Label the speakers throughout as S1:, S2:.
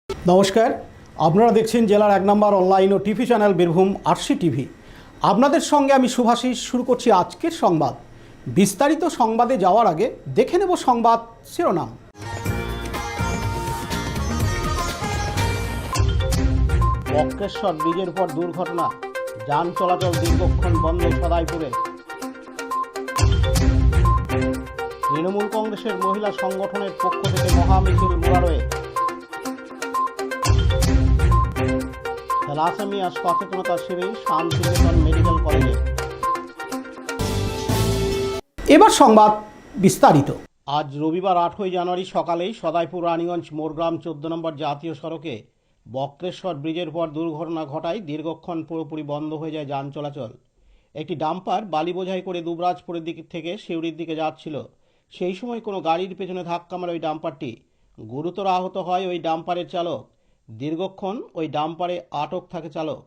S1: নমস্কার, আপনারা দেখছেন জেলার 1 নম্বর অনলাইন ও TV channel Birbhum RC TV. আপনাদের সঙ্গে আমি শুভাশিস। শুরু করছি আজকের সংবাদ। বিস্তারিত সংবাদে যাওয়ার আগে দেখে নেব সংবাদ শিরোনাম। বক্রেশ্বর ব্রিজের উপর দুর্ঘটনা, যান চলাচল দীর্ঘক্ষণ বন্ধ সদাইপুরে। তৃণমূল কংগ্রেসের মহিলা সংগঠনের পক্ষ থেকে মহামিছিল মুরারয়ে। থ্যালাসেমিয়া সচেতনতা শিবির শান্তিনিকেতন মেডিকেল কলেজে। এবার সংবাদ বিস্তারিত। আজ রবিবার 8ই জানুয়ারি সকালেই সদাইপুর রানীগঞ্জ মোরগ্রাম 14 নম্বর জাতীয় সড়কে বক্রেশ্বর ব্রিজের পর দুর্ঘটনা ঘটায় দীর্ঘক্ষণ পুরোপুরি বন্ধ হয়ে যায় যান চলাচল। একটি ডাম্পার বালি বোঝাই করে দুবরাজপুরের দিক থেকে সিউড়ির দিকে যাচ্ছিল। সেই সময় কোনো গাড়ির পেছনে ধাক্কা মারে ওই ডাম্পারটি। গুরুতর আহত হয় ওই ডাম্পারের চালক। দীর্ঘক্ষণ ওই ডাম্পারে আটক থাকে চালক।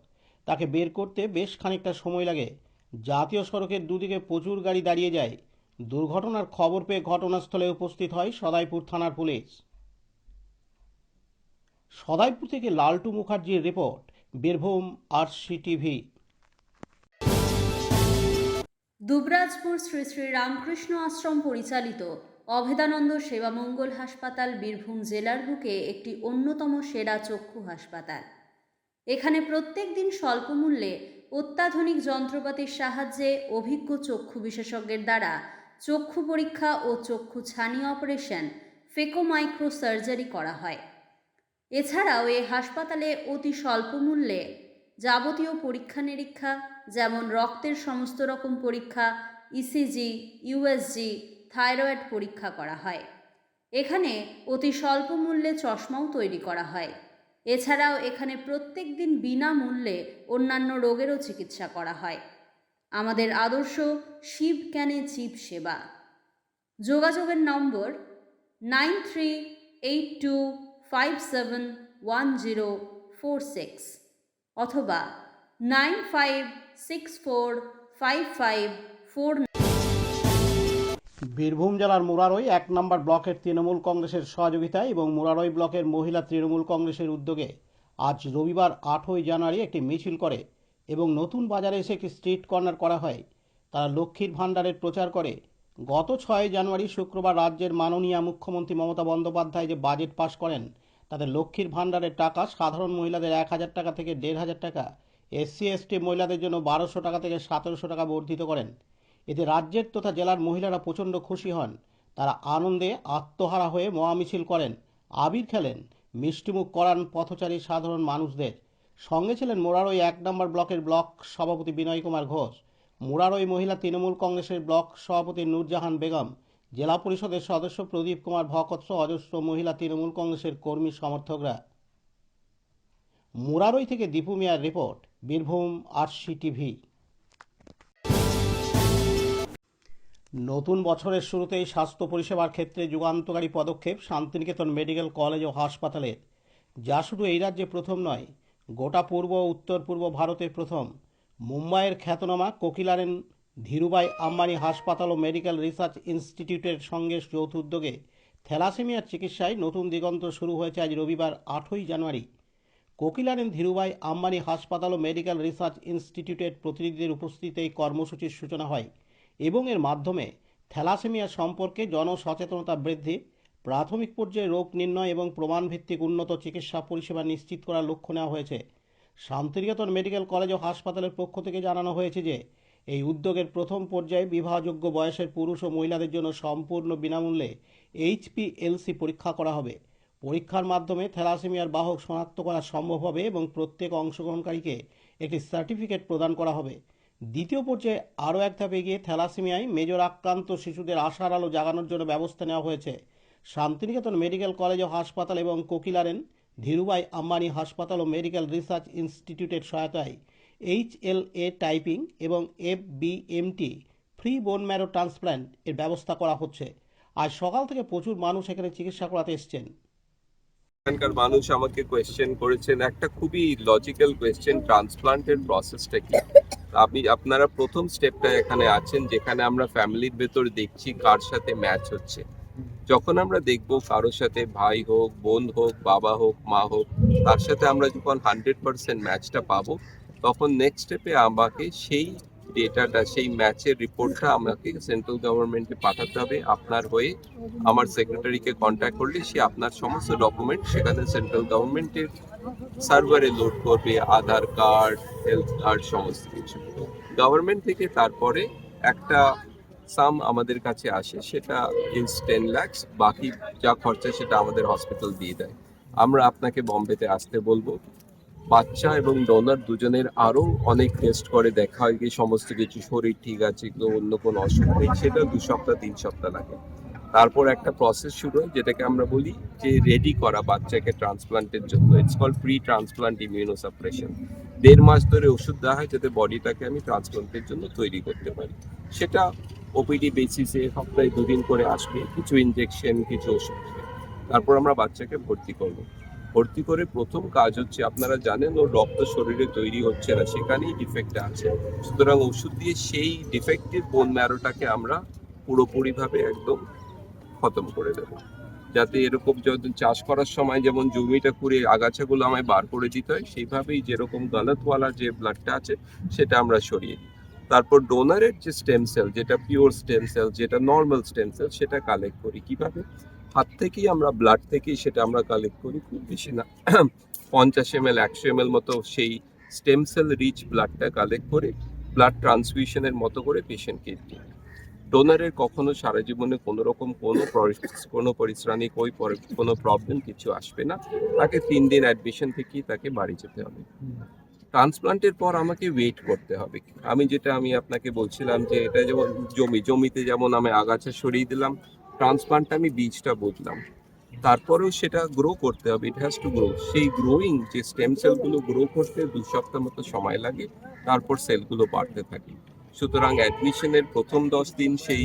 S1: তাকে বের করতে বেশ খানিকটা সময় লাগে। জাতীয় সড়কের দুদিকে প্রচুর গাড়ি দাঁড়িয়ে যায়। দুর্ঘটনার খবর পেয়ে ঘটনাস্থলে উপস্থিত হয় সদাইপুর থানার পুলিশ। সদাইপুর থেকে লালটু মুখার্জির report, Birbhum RC TV.
S2: Dubrajpur Shri Shri Ramakrishna Ashram পরিচালিত অভেদানন্দ সেবামঙ্গল হাসপাতাল বীরভূম জেলার বুকে একটি অন্যতম সেরা চক্ষু হাসপাতাল। এখানে প্রত্যেক দিন স্বল্প মূল্যে অত্যাধুনিক যন্ত্রপাতির সাহায্যে অভিজ্ঞ চক্ষু বিশেষজ্ঞের দ্বারা চক্ষু পরীক্ষা ও চক্ষু ছানি অপারেশন, ফেকো মাইক্রো সার্জারি করা হয়। এছাড়াও এই হাসপাতালে অতি স্বল্প মূল্যে যাবতীয় পরীক্ষা নিরীক্ষা, যেমন রক্তের সমস্ত রকম পরীক্ষা, ইসিজি, ইউএসজি, থাইরয়েড পরীক্ষা করা হয়। এখানে অতি স্বল্প মূল্যে চশমাও তৈরি করা হয়। এছাড়াও এখানে প্রত্যেক দিন বিনামূল্যে অন্যান্য রোগেরও চিকিৎসা করা হয়। আমাদের আদর্শ শিব ক্যানে চিপ সেবা। যোগাযোগের নম্বর 9382571046 অথবা 95645549।
S1: বীরভূম জেলার মুরারই 1 নম্বর ব্লকের তৃণমূল কংগ্রেসের সহযোগিতায় এবং মুরারই ব্লকের মহিলা তৃণমূল কংগ্রেসের উদ্যোগে আজ রবিবার 8ই জানুয়ারি একটি মিছিল করে এবং নতুন বাজারে এসে একটি স্ট্রিট কর্নার করা হয়। তারা লক্ষ্মীর ভাণ্ডারের প্রচার করে। গত 6 জানুয়ারি শুক্রবার রাজ্যের মাননীয় মুখ্যমন্ত্রী মমতা বন্দ্যোপাধ্যায় যে বাজেট পাশ করেন, তাতে লক্ষ্মীর ভাণ্ডারের টাকা সাধারণ মহিলাদের 1000 টাকা থেকে 1500 টাকা, এসসি এসটি মহিলাদের জন্য 1200 টাকা থেকে 1700 টাকা বর্ধিত করেন। এতে রাজ্যের তথা জেলার মহিলারা প্রচণ্ড খুশি হন। তারা আনন্দে আত্মহারা হয়ে মহামিছিল করেন, আবির খেলেন, মিষ্টিমুখ করান পথচারী সাধারণ মানুষদের। সঙ্গে ছিলেন মুরারই 1 নম্বর ব্লকের ব্লক সভাপতি বিনয় কুমার ঘোষ, মুরারই মহিলা তৃণমূল কংগ্রেসের ব্লক সভাপতি নূরজাহান বেগম, জেলা পরিষদের সদস্য প্রদীপ কুমার ভকত সহ অজস্র মহিলা তৃণমূল কংগ্রেসের কর্মী সমর্থকরা। মুরারই থেকে দীপু মিয়ার রিপোর্ট, বীরভূম আরসি টিভি। নতুন বছরের শুরুতেই স্বাস্থ্য পরিষেবার ক্ষেত্রে যুগান্তকারী পদক্ষেপ শান্তিনিকেতন মেডিকেল কলেজ ও হাসপাতালের, যা শুধু এই রাজ্যে প্রথম নয়, গোটা পূর্ব ও উত্তর পূর্ব ভারতে প্রথম। মুম্বাইয়ের খ্যাতনামা কোকিলারেন ধীরুভাই আম্বানি হাসপাতাল ও মেডিকেল রিসার্চ ইনস্টিটিউটের সঙ্গে যৌথ উদ্যোগে থ্যালাসেমিয়ার চিকিৎসায় নতুন দিগন্ত শুরু হয়েছে আজ রবিবার 8ই জানুয়ারি। কোকিলারেন ধীরুভাই আম্বানি হাসপাতাল ও মেডিকেল রিসার্চ ইনস্টিটিউটের প্রতিনিধিদের উপস্থিতিতে এই কর্মসূচির সূচনা হয় এবং এর মাধ্যমে থ্যালাসেমিয়া সম্পর্কে জনসচেতনতা বৃদ্ধি, প্রাথমিক পর্যায়ে রোগ নির্ণয় এবং প্রমাণভিত্তিক উন্নত চিকিৎসা পরিষেবা নিশ্চিত করার লক্ষ্য নেওয়া হয়েছে। শান্তিনিকেতন মেডিকেল কলেজ ও হাসপাতালের পক্ষ থেকে জানানো হয়েছে যে এই উদ্যোগের প্রথম পর্যায়ে বিবাহযোগ্য বয়সের পুরুষ ও মহিলাদের জন্য সম্পূর্ণ বিনামূল্যে HPLC পরীক্ষা করা হবে। পরীক্ষার মাধ্যমে থ্যালাসেমিয়ার বাহক শনাক্ত করা সম্ভব হবে এবং প্রত্যেক অংশগ্রহণকারীকে একটি সার্টিফিকেট প্রদান করা হবে। দ্বিতীয় পর্যায়ে আরও এক ধাপ এগিয়ে থ্যালাসেমিয়ায় মেজর আক্রান্ত শিশুদের আশার আলো জাগানোর জন্য ব্যবস্থা নেওয়া হয়েছে। শান্তিনিকেতন মেডিকেল কলেজ ও হাসপাতাল এবং কোকিলারেন ধীরুভাই আম্বানি হাসপাতাল ও মেডিকেল রিসার্চ ইনস্টিটিউটের সহায়তায় HLA টাইপিং এবং FBMT free bone marrow transplant এর ব্যবস্থা করা হচ্ছে। আজ সকাল থেকে প্রচুর মানুষ এখানে চিকিৎসা করাতে এসছেন।
S3: এখানকার মানুষ আমাকে কোয়েশ্চেন করেছেন, একটা খুবই লজিক্যাল কোয়েশ্চেন, ট্রান্সপ্লান্টের প্রসেসটা কি। আপনারা প্রথম স্টেপটা এখানে আছেন, যেখানে আমরা ফ্যামিলির ভেতর দেখছি কার সাথে ম্যাচ হচ্ছে। যখন আমরা দেখব কারোর সাথে ভাই হোক, বোন হোক, বাবা হোক, মা হোক, তার সাথে আমরা যখন 100% ম্যাচটা পাবো, তখন নেক্সট স্টেপে আমাকে সেই ডেটাটা, সেই ম্যাচের রিপোর্টটা আমাকে সেন্ট্রাল গভর্নমেন্টে পাঠাতে হবে আপনার হয়ে। আমার সেক্রেটারিকে কন্ট্যাক্ট করলে সে আপনার সমস্ত ডকুমেন্ট সেখানে সেন্ট্রাল গভর্নমেন্টের সার্ভারে লোড করবে, আধার কার্ড, হেলথ কার্ড, সমস্ত কিছু। গভর্নমেন্ট থেকে তারপরে একটা সাম আমাদের কাছে আসে, সেটা ইজ 10 lakhs, বাকি যা খরচা সেটা আমাদের হসপিটাল দিয়ে দেয়। আমরা আপনাকে বম্বেতে আসতে বলবো। বাচ্চা এবং ডোনার দুজনের আরো অনেক টেস্ট করে দেখা হয় কি সমস্ত কিছু শরীর ঠিক আছে, কেউ অন্য কোনো অসুখ নেই, সেটা 2 সপ্তাহ 3 সপ্তাহ লাগে। তারপর একটা প্রসেস শুরু হয় যেটাকে আমরা বলি যে রেডি করা বাচ্চাকে ট্রান্সপ্লান্টের জন্য। It's called pre transplant immunosuppression. 1.5 মাস ধরে ওষুধ দেওয়া হয় যাতে বডিটাকে আমি ট্রান্সপ্লান্টের জন্য তৈরি করতে পারি। সেটা ওপিডি বেসিসে সপ্তাহে 2 দিন করে আসবে, কিছু ইনজেকশন, কিছু ওষুধ দেবে। তারপর আমরা বাচ্চাকে ভর্তি করবো। ভর্তি করে প্রথম কাজ হচ্ছে, আপনারা জানেন ওর রক্ত শরীরে তৈরি হচ্ছে না, সেখানেই ডিফেক্টটা আছে। সুতরাং ওষুধ দিয়ে সেই ডিফেক্টিভ বোন ম্যারোটাকে আমরা পুরোপুরিভাবে একদম খতম করে দেবো, যাতে এরকম যখন চাষ করার সময় যেমন জমিটা করে আগাছাগুলো আমায় বার করে দিতে হয়, সেইভাবেই যেরকম গলতওয়ালা যে ব্লাডটা আছে সেটা আমরা সরিয়ে দিই। তারপর ডোনারের যে স্টেম সেল, যেটা পিওর স্টেম সেল, যেটা নর্মাল স্টেম সেল, সেটা কালেক্ট করি। কিভাবে? হাত থেকেই আমরা, ব্লাড থেকেই সেটা আমরা কালেক্ট করি, খুব বেশি না, 50 ml 100 ml মতো সেই স্টেম সেল রিচ ব্লাডটা কালেক্ট করে ব্লাড ট্রান্সফিউশনের মতো করে পেশেন্টকে দিই। ডোনারের কখনো সারা জীবনে কোনো রকম কোনো পরিশ্রামিক কোনো প্রবলেম কিছু আসবে না। তাকে 3 দিন অ্যাডমিশন থেকেই তাকে বাড়ি যেতে হবে। ট্রান্সপ্লান্টের পর আমাকে ওয়েট করতে হবে। আমি আপনাকে বলছিলাম যে এটা যেমন জমিতে যেমন আমি আগাছা সরিয়ে দিলাম, ট্রান্সপ্লান্টে আমি বীজটা বদলাম, তারপরেও সেটা গ্রো করতে হবে। It has to grow. সেই গ্রোয়িং যে স্টেম সেলগুলো গ্রো করতে 2 সপ্তাহ মতো সময় লাগে, তারপর সেলগুলো বাড়তে থাকে। সুতরাং অ্যাডমিশনের প্রথম 10 দিন সেই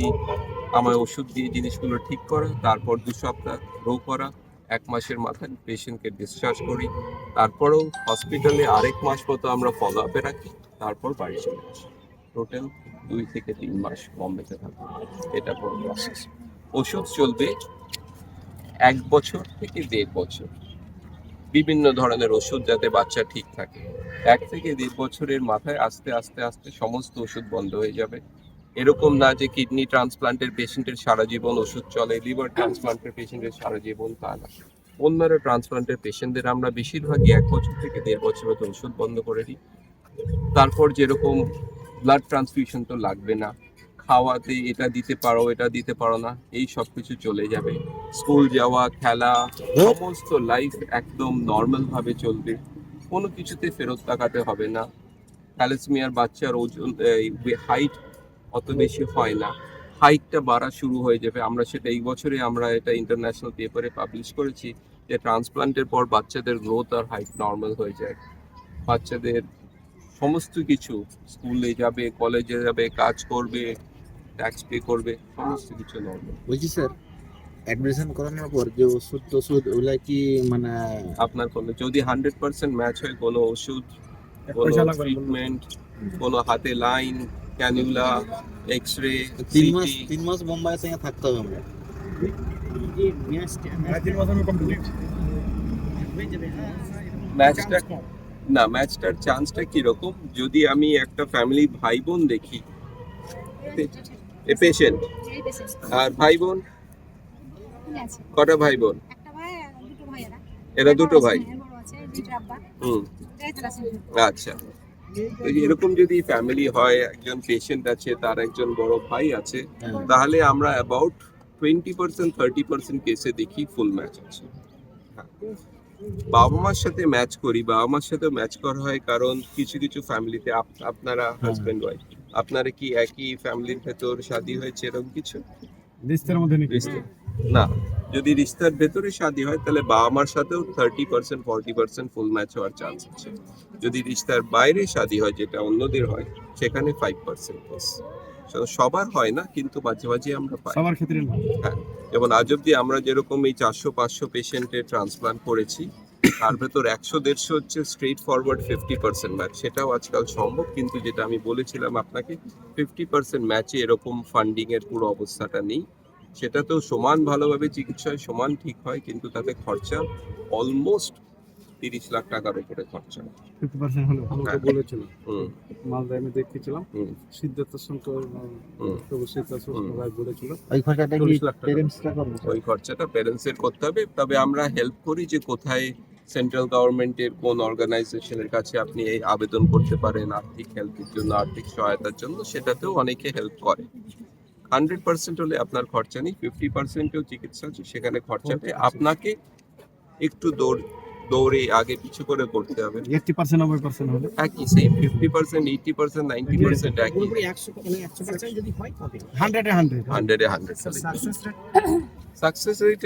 S3: আমায় ওষুধ দিয়ে জিনিসগুলো ঠিক করা, তারপর 2 সপ্তাহ গ্রো করা, 1 মাসের মাথায় পেশেন্টকে ডিসচার্জ করি, তারপরেও হসপিটালে 1.5 মাস মতো আমরা ফলো আপে রাখি, তারপর বাড়ি চলে আসি। টোটাল 2 থেকে 3 মাস বম্বেতে থাকবো। এটা পুরো প্রসেস। ওষুধ চলবে 1 বছর থেকে 1.5 বছর। বিভিন্ন ধরনের ওষুধ যাতে বাচ্চা ঠিক থাকে। 1 থেকে 1.5 বছরের মাথায় আস্তে আস্তে আস্তে সমস্ত ওষুধ বন্ধ হয়ে যাবে। এরকম না যে কিডনি ট্রান্সপ্লান্টের পেশেন্টের সারা জীবন ওষুধ চলে, লিভার ট্রান্সপ্লান্টের পেশেন্টের সারা জীবন, তা না। বোন ম্যারো ট্রান্সপ্লান্টের পেশেন্টদের আমরা বেশিরভাগই 1 বছর থেকে 1.5 বছর মতো ওষুধ বন্ধ করে দিই। তারপর যেরকম ব্লাড ট্রান্সফিউশন তো লাগবে না, খাওয়াতে এটা দিতে পারো, এটা দিতে পারো না, এই সব কিছু চলে যাবে। স্কুল যাওয়া, খেলা, সমস্ত লাইফ একদম নর্মাল ভাবে চলবে। কোনো কিছুতে ফেরত তাকাতে হবে না। থ্যালাসেমিয়ার বাচ্চার ওজন, হাইট অত বেশি হয় না, হাইটটা বাড়া শুরু হয়ে যাবে। আমরা সেটা এই বছরে আমরা এটা ইন্টারন্যাশনাল পেপারে পাবলিশ করেছি যে ট্রান্সপ্লান্টের পর বাচ্চাদের গ্রোথ আর হাইট নর্মাল হয়ে যায়। বাচ্চাদের সমস্ত কিছু, স্কুলে যাবে, কলেজে যাবে, কাজ করবে, ট্যাক্স পে করবে, সমস্ত কিছু নর্মাল।
S4: বলছি স্যার, অ্যাডমিশন করানোর পর যে ওষুধ টষুধ ওগুলা কি মানে
S3: আপনার কোনো যদি 100% ম্যাচ হয়, কোনো ওষুধ, কোনো ট্রিটমেন্ট, কোনো হাতে লাইন, ক্যানুলা, এক্স-রে,
S4: 3 মাস বোম্বাই সঙ্গে থাকতে হবে আমরা?
S3: ম্যাচটা না, ম্যাচটার চান্সটা কিরকম, যদি আমি একটা ফ্যামিলি ভাই বোন দেখি, পেশেন্ট আর ভাই বোন, কটা ভাই বোন? এরা দুটো ভাই। হুম, আচ্ছা। তো এরকম যদি ফ্যামিলি হয়, একজন পেশেন্ট আছে, তার একজন বড় ভাই আছে, তাহলে আমরা অ্যাবাউট 20% 30% কেসে দেখি ফুল ম্যাচ আছে। বাবা মার সাথে ম্যাচ করি, বাবা মার সাথে ম্যাচ করা হয় কারণ কিছু কিছু ফ্যামিলিতে আপনারা হাজবেন্ড ওয়াইফ, আপনারা কি একই ফ্যামিলির ভেতর শাদী হয়েছে এরকম কিছু?
S5: রিস্তার মধ্যে
S3: না, যদি রিস্তার ভেতরে শাদী হয় তাহলে বাবা মার সাথেও 30% 40% ফুল ম্যাচ হওয়ার চান্স আছে। যদি রিস্তার বাইরে শাদী হয়, যেটা অন্যদের হয়, সেখানে 5% কেস। সবার হয় না, কিন্তু মাঝে মাঝে আমরা পাই।
S5: সবার ক্ষেত্রে না।
S3: হ্যাঁ, যেমন আজ অব্দি আমরা যেরকম এই 400-500 পেশেন্টের ট্রান্সপ্লান্ট করেছি, তার ভেতর 100-150 হচ্ছে স্ট্রেট ফরওয়ার্ড 50% ম্যাচ। সেটাও আজকাল সম্ভব, কিন্তু যেটা আমি বলেছিলাম আপনাকে, 50% ম্যাচে এরকম ফান্ডিং এর পুরো অবস্থাটা নেই। সেটাতেও সমান ভালোভাবে চিকিৎসা হয়, সমান ঠিক হয়, কিন্তু তাতে খরচা অলমোস্ট 30 লাখ টাকার উপরে খরচা।
S5: 50% হলো আমাকে
S3: হ্যাঁ।
S5: বলেছিল।
S3: হুম
S5: মালদায় আমি দেখেছিলাম,
S3: হুম
S5: সিদ্ধার্থ শঙ্কর
S3: হুম।
S5: প্রভু সিদ্ধার্থ শঙ্কর ভাই বলেছিল
S4: ওই খরচাটা কি
S5: 40 লাখ টাকা।
S4: পেরেন্টসরা করবে?
S3: ওই খরচাটা প্যারেন্টসের করতে হবে। তবে আমরা হেল্প করি যে কোথায় সেন্ট্রাল গভর্নমেন্টের কোন অর্গানাইজেশনের কাছে আপনি এই আবেদন করতে পারেন আর্থিক হেল্পের জন্য, আর্থিক সহায়তার জন্য, সেটাতেও অনেকে হেল্প করে। 100% হলে আপনার খরচা নেই, 50%ও চিকিৎসা আছে, সেখানে খরচাটা আপনাকে একটু দৌড়ে আগে পিছু করে করতে হবে।
S5: 80% 90% হলে
S3: একই সেম 50%, 80%, 90% একই,
S5: 100 এ 100
S3: 100-এ 100 সাকসেস রেট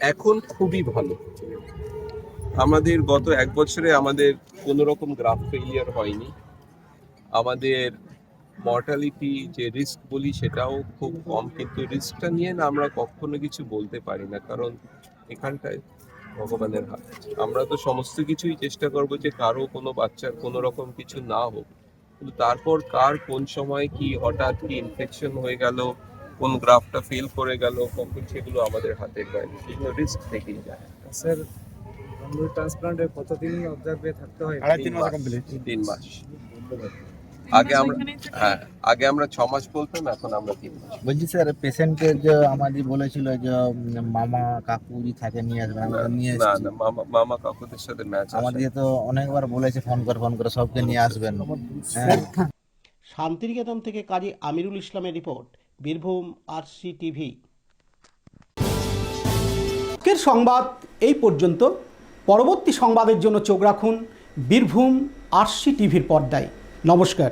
S3: এখন খুবই ভালো। আমাদের গত 1 বছরে আমাদের কোনো রকম গ্রাফ ফেলিয়ার হয়নি। আমাদের মর্টালিটি যে রিস্ক বলি সেটাও খুব কম, কিন্তু রিস্কটা নিয়ে না আমরা কখনো কিছু বলতে পারি না, কারণ এখানটায় ভগবানের হাত। আমরা তো সমস্ত কিছুই চেষ্টা করব যে কারো কোনো বাচ্চার কোনো রকম কিছু না হোক, কিন্তু তারপর কার কোন সময় কি হঠাৎ কি ইনফেকশন হয়ে গেল, কোন গ্রাফটা ফেল করে গেল, কখন সেগুলো আমাদের হাতের বাইরে, সেগুলো রিস্ক থেকেই যায়।
S5: স্যার অঙ্গ ট্রান্সপ্লান্টে কতদিন অবজার্ভে থাকতে হয়?
S4: 3.5 মাস কমপ্লিট।
S3: 3 মাস। আগে আমরা 6 মাস বলতাম, এখন আমরা 3 মাস।
S4: বলছি স্যার, পেশেন্টের যে আমাদের বলেছিল যে মামা কাকু যদি থাকে নিয়ে আসবেন, আমরা নিয়ে
S3: না
S4: এসেছি।
S3: না, মামা কাকুদের সাথে ম্যাচ
S4: আমাদের তো অনেকবার বলেছে ফোন করে সবকে নিয়ে আসবেন। হ্যাঁ।
S1: শান্তিনিকেতন থেকে কাজী আমিরুল ইসলামের রিপোর্ট, বীরভূম আরসি টিভি।
S6: আজকের সংবাদ এই পর্যন্ত। পরবর্তী সংবাদের জন্য চোখ রাখুন বীরভূম আরসি টিভির পর্দায়। নমস্কার।